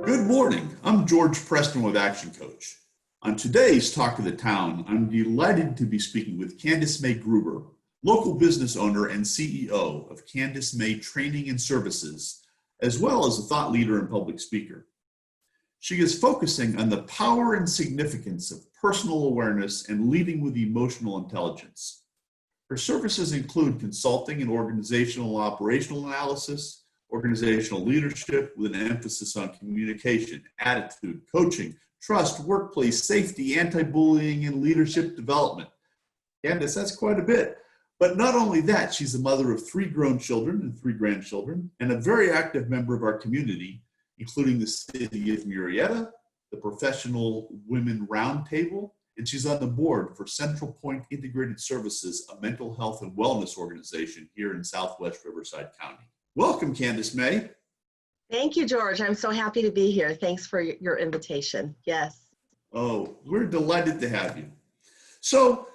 Good morning. I'm George Preston with Action Coach. On today's Talk of the Town, I'm delighted to be speaking with Candace Mae Gruber, local business owner and CEO of Candace Mae Training and Services, as well as a thought leader and public speaker. She is focusing on the power and significance of personal awareness and leading with emotional intelligence. Her services include consulting and organizational and operational analysis, organizational leadership with an emphasis on communication, attitude, coaching, trust, workplace safety, anti-bullying, and leadership development. Candace, that's quite a bit. But not only that, she's the mother of 3 grown children and 3 grandchildren, and a very active member of our community, including the City of Murrieta, the Professional Women Roundtable, and she's on the board for Central Point Integrated Services, a mental health and wellness organization here in Southwest Riverside County. Welcome, Candace Mae. Thank you, George. I'm so happy to be here. Thanks for your invitation. Yes. Oh, we're delighted to have you. So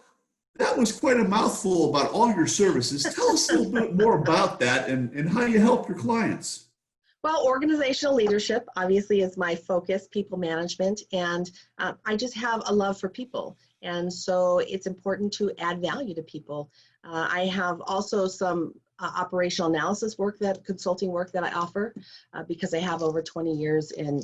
that was quite a mouthful about all your services. Tell us a little bit more about that and how you help your clients. Well, organizational leadership obviously is my focus, people management, and I just have a love for people. And so it's important to add value to people. I have also some operational analysis work, consulting work that I offer because I have over 20 years in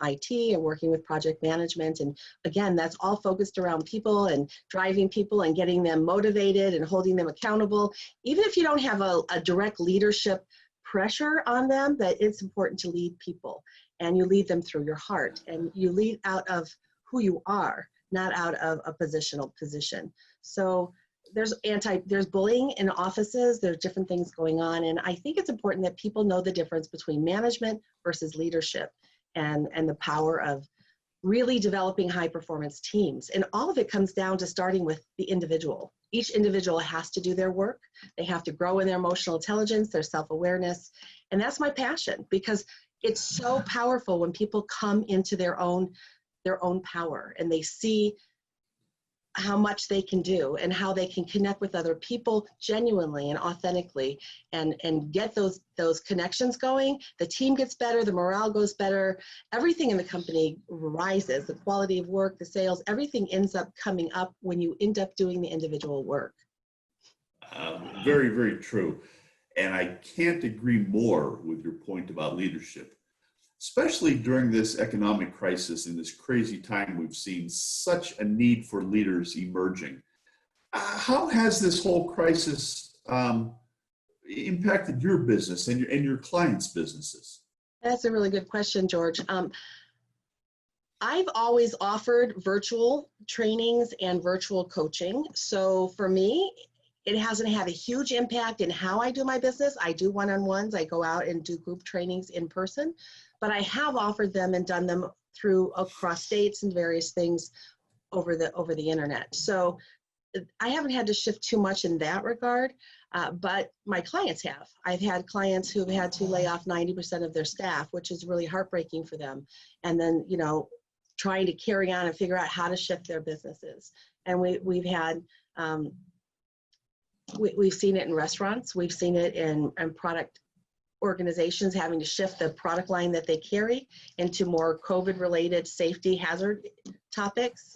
IT and working with project management. And again, that's all focused around people and driving people and getting them motivated and holding them accountable. Even if you don't have a direct leadership pressure on them, that it's important to lead people, and you lead them through your heart, and you lead out of who you are, not out of a positional position. So there's bullying in offices, there's different things going on, and I think it's important that people know the difference between management versus leadership and the power of really developing high performance teams. And all of it comes down to starting with the individual. Each individual has to do their work. They have to grow in their emotional intelligence, their self-awareness. And that's my passion, because it's so powerful when people come into their own power and they see how much they can do and how they can connect with other people genuinely and authentically and get those connections going. The team gets better, the morale goes better, everything in the company rises, the quality of work, the sales, everything ends up coming up when you end up doing the individual work. Very, very true. And I can't agree more with your point about leadership. Especially during this economic crisis, in this crazy time, we've seen such a need for leaders emerging. How has this whole crisis impacted your business and your clients' businesses? That's a really good question, George. I've always offered virtual trainings and virtual coaching. So for me, it hasn't had a huge impact in how I do my business. I do one-on-ones. I go out and do group trainings in person. But I have offered them and done them across states and various things over the internet. So I haven't had to shift too much in that regard, but my clients have. I've had clients who've had to lay off 90% of their staff, which is really heartbreaking for them. And then, trying to carry on and figure out how to shift their businesses. And we've had, we've seen it in restaurants. We've seen it in product organizations having to shift the product line that they carry into more COVID-related safety hazard topics,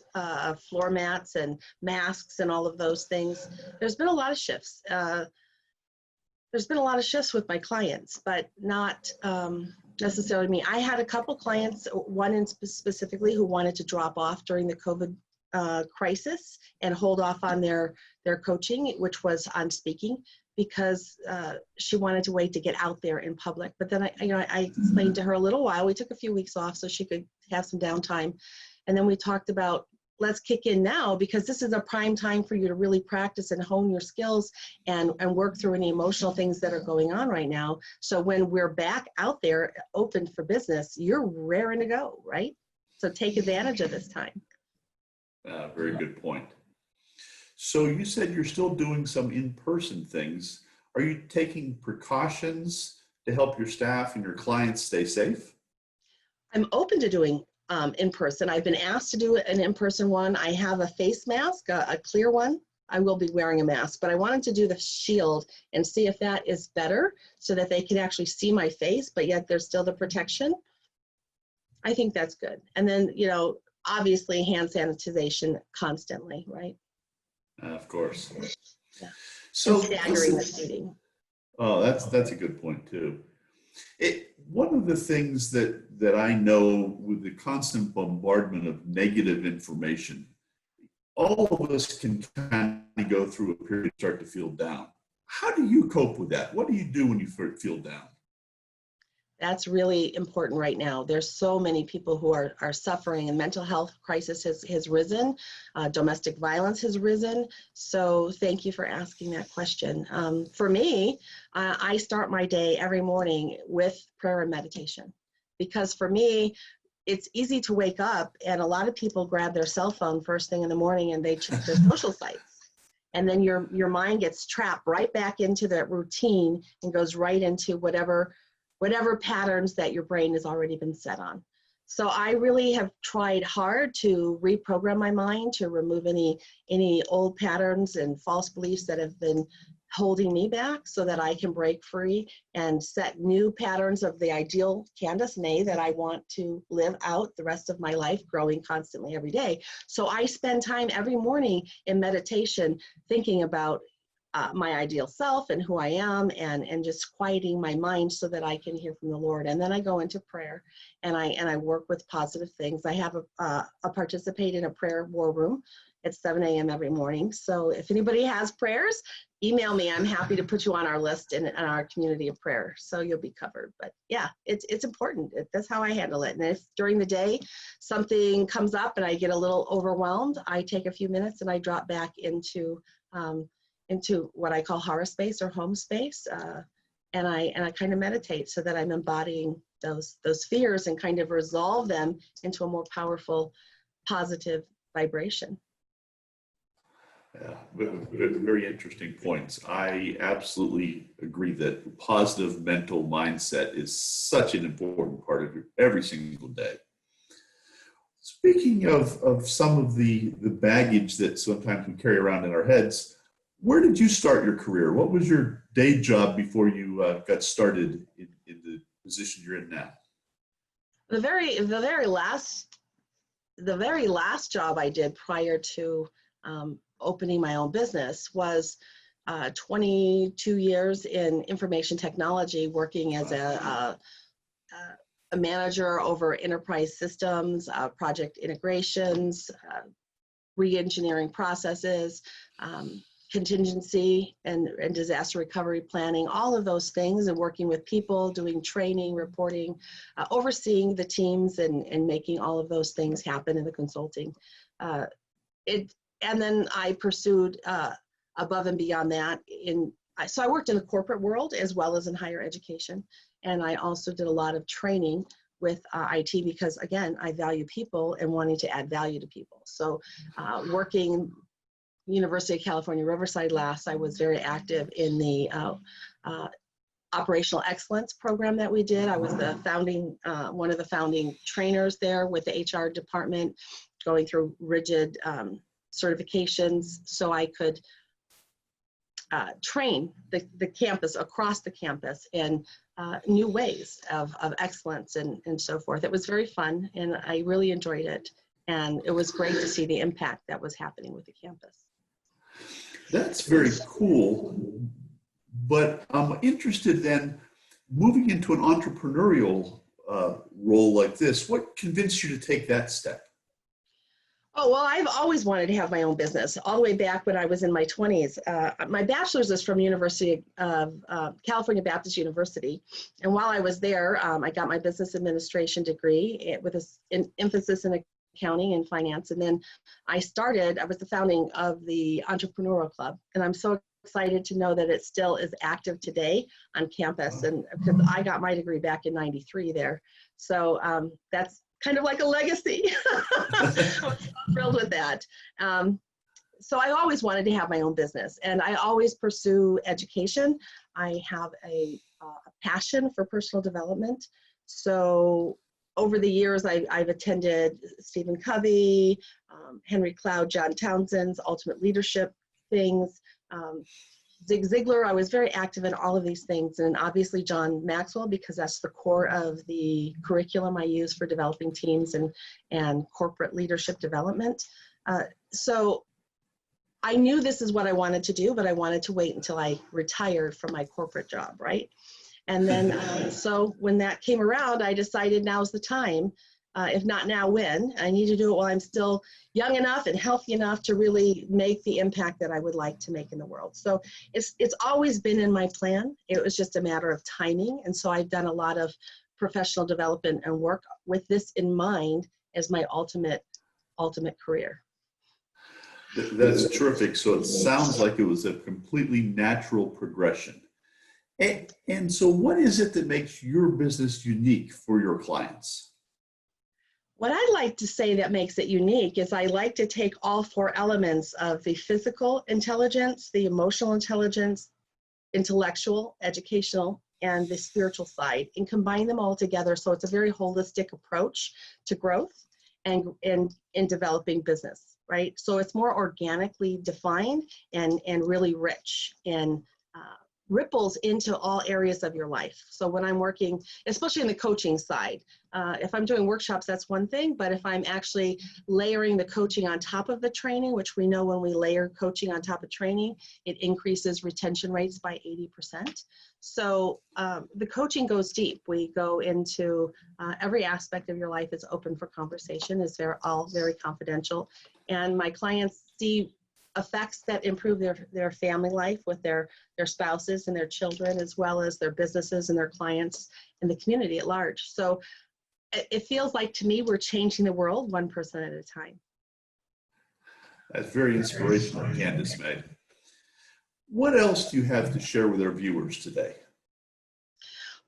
floor mats and masks and all of those things. There's been a lot of shifts. There's been a lot of shifts with my clients, but not necessarily me. I had a couple clients, one specifically, who wanted to drop off during the COVID crisis and hold off on their coaching, which was on speaking, because she wanted to wait to get out there in public. But then I explained to her a little while. We took a few weeks off so she could have some downtime. And then we talked about, let's kick in now, because this is a prime time for you to really practice and hone your skills and work through any emotional things that are going on right now. So when we're back out there open for business, you're raring to go, right? So take advantage of this time. Very good point. So you said you're still doing some in-person things. Are you taking precautions to help your staff and your clients stay safe? I'm open to doing in person. I've been asked to do an in-person one. I have a face mask, a clear one. I will be wearing a mask, but I wanted to do the shield and see if that is better so that they can actually see my face, but yet there's still the protection. I think that's good. And then, obviously hand sanitization constantly, right? Of course. Yeah. So And staggering the seating. oh, that's a good point too. One of the things that I know with the constant bombardment of negative information, all of us can kind of go through a period, start to feel down. How do you cope with that? What do you do when you feel down? That's really important right now. There's so many people who are suffering, and mental health crisis has risen. Domestic violence has risen. So thank you for asking that question. For me, I start my day every morning with prayer and meditation, because for me, it's easy to wake up, and a lot of people grab their cell phone first thing in the morning and they check their social sites. And then your mind gets trapped right back into that routine and goes right into whatever patterns that your brain has already been set on. So I really have tried hard to reprogram my mind, to remove any old patterns and false beliefs that have been holding me back, so that I can break free and set new patterns of the ideal Candace Mae that I want to live out the rest of my life, growing constantly every day. So I spend time every morning in meditation thinking about my ideal self and who I am, and just quieting my mind so that I can hear from the Lord. And then I go into prayer, and I work with positive things. I have a participate in a prayer war room at 7 a.m. every morning. So if anybody has prayers, email me. I'm happy to put you on our list in our community of prayer, so you'll be covered. But yeah, it's important. That's how I handle it. And if during the day something comes up and I get a little overwhelmed, I take a few minutes and I drop back into what I call horror space or home space, and I kind of meditate, so that I'm embodying those fears and kind of resolve them into a more powerful, positive vibration. Yeah, very interesting points. I absolutely agree that positive mental mindset is such an important part of every single day. Speaking of some of the baggage that sometimes we carry around in our heads, where did you start your career? What was your day job before you got started in the position you're in now? The very last job I did prior to opening my own business was 22 years in information technology, working as a manager over enterprise systems, project integrations, re-engineering processes, contingency and disaster recovery planning, all of those things, and working with people, doing training, reporting, overseeing the teams, and making all of those things happen in the consulting. And then I pursued above and beyond that. So I worked in the corporate world as well as in higher education. And I also did a lot of training with IT, because again, I value people and wanting to add value to people. So working University of California, Riverside Labs, I was very active in the operational excellence program that we did. I was one of the founding trainers there with the HR department, going through rigid certifications so I could train the campus, across the campus, in new ways of excellence and so forth. It was very fun, and I really enjoyed it. And it was great to see the impact that was happening with the campus. That's very cool. But I'm interested then, moving into an entrepreneurial role like this, what convinced you to take that step? Oh, well, I've always wanted to have my own business, all the way back when I was in my 20s. My bachelor's is from University of California Baptist University. And while I was there, I got my business administration degree with an emphasis in accounting and finance. And then I was the founding of the Entrepreneurial Club. And I'm so excited to know that it still is active today on campus. And because I got my degree back in '93 there. So that's kind of like a legacy. I'm so thrilled with that. So I always wanted to have my own business, and I always pursue education. I have a passion for personal development. So over the years, I've attended Stephen Covey, Henry Cloud, John Townsend's Ultimate Leadership things, Zig Ziglar, I was very active in all of these things, and obviously John Maxwell, because that's the core of the curriculum I use for developing teams and corporate leadership development. So I knew this is what I wanted to do, but I wanted to wait until I retired from my corporate job, right? And then, so when that came around, I decided now's the time. If not now, when? I need to do it while I'm still young enough and healthy enough to really make the impact that I would like to make in the world. So it's always been in my plan. It was just a matter of timing. And so I've done a lot of professional development and work with this in mind as my ultimate career. That's terrific. So it sounds like it was a completely natural progression. And so what is it that makes your business unique for your clients? What I like to say that makes it unique is I like to take all four elements of the physical intelligence, the emotional intelligence, intellectual, educational, and the spiritual side, and combine them all together. So it's a very holistic approach to growth and in developing business, right? So it's more organically defined and really rich and ripples into all areas of your life. So when I'm working, especially in the coaching side, if I'm doing workshops, that's one thing, but if I'm actually layering the coaching on top of the training, which we know when we layer coaching on top of training, it increases retention rates by 80%. So the coaching goes deep. We go into every aspect of your life is open for conversation. They're all very confidential. And my clients see effects that improve their family life with their spouses and their children, as well as their businesses and their clients and the community at large. So it feels like, to me, we're changing the world one person at a time. That's very inspirational, Candace Mae. What else do you have to share with our viewers today?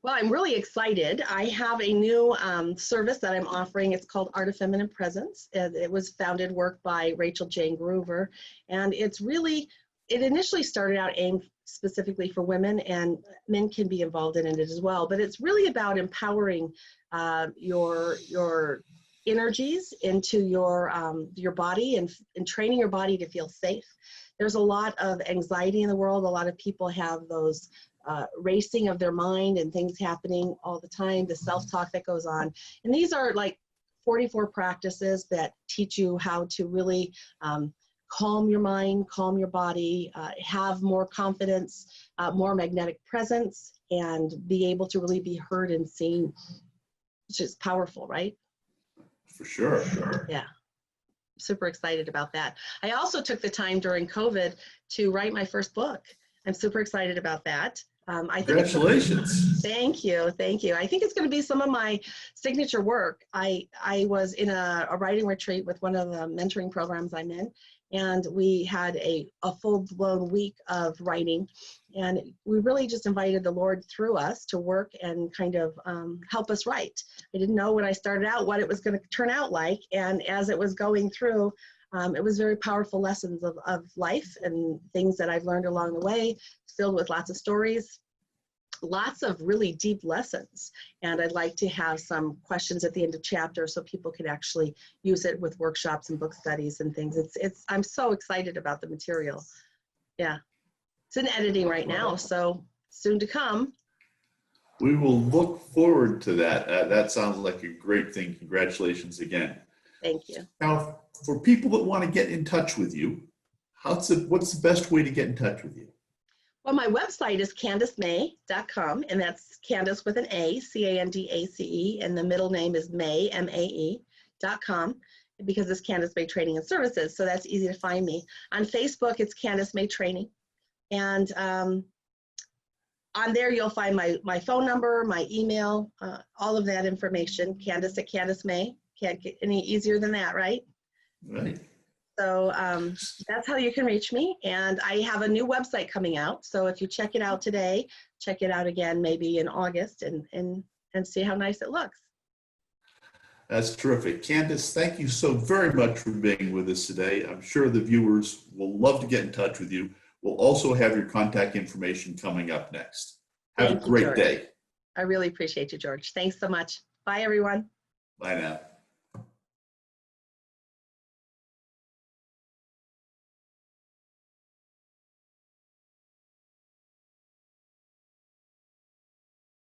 Well, I'm really excited. I have a new service that I'm offering. It's called Art of Feminine Presence. It was founded work by Rachel Jane Groover. And it initially started out aimed specifically for women, and men can be involved in it as well. But it's really about empowering your energies into your body and training your body to feel safe. There's a lot of anxiety in the world. A lot of people have those racing of their mind and things happening all the time, the self-talk that goes on. And these are like 44 practices that teach you how to really calm your mind, calm your body, have more confidence, more magnetic presence, and be able to really be heard and seen, which is powerful, right? For sure. Yeah. Super excited about that. I also took the time during COVID to write my first book. I'm super excited about that. Congratulations. Thank you. I think it's going to be some of my signature work. I was in a writing retreat with one of the mentoring programs I'm in, and we had a full-blown week of writing, and we really just invited the Lord through us to work and kind of help us write. I didn't know when I started out what it was going to turn out like, and as it was going through, it was very powerful lessons of life and things that I've learned along the way, filled with lots of stories, lots of really deep lessons. And I'd like to have some questions at the end of chapter so people can actually use it with workshops and book studies and things. I'm so excited about the material. Yeah, it's in editing right now, so soon to come. We will look forward to that. That sounds like a great thing. Congratulations again. Thank you. Now, for people that want to get in touch with you, what's the best way to get in touch with you? Well, my website is CandaceMae.com, and that's Candace with an A, C-A-N-D-A-C-E, and the middle name is Mae, M-A-E.com, because it's Candace Mae Training and Services, so that's easy to find me. On Facebook, it's Candace Mae Training, and on there you'll find my phone number, my email, all of that information, Candace at Candace Mae. Can't get any easier than that, right? Right. So that's how you can reach me. And I have a new website coming out. So if you check it out today, check it out again maybe in August and see how nice it looks. That's terrific. Candace, thank you so very much for being with us today. I'm sure the viewers will love to get in touch with you. We'll also have your contact information coming up next. Have a great day. I really appreciate you, George. Thanks so much. Bye, everyone. Bye now.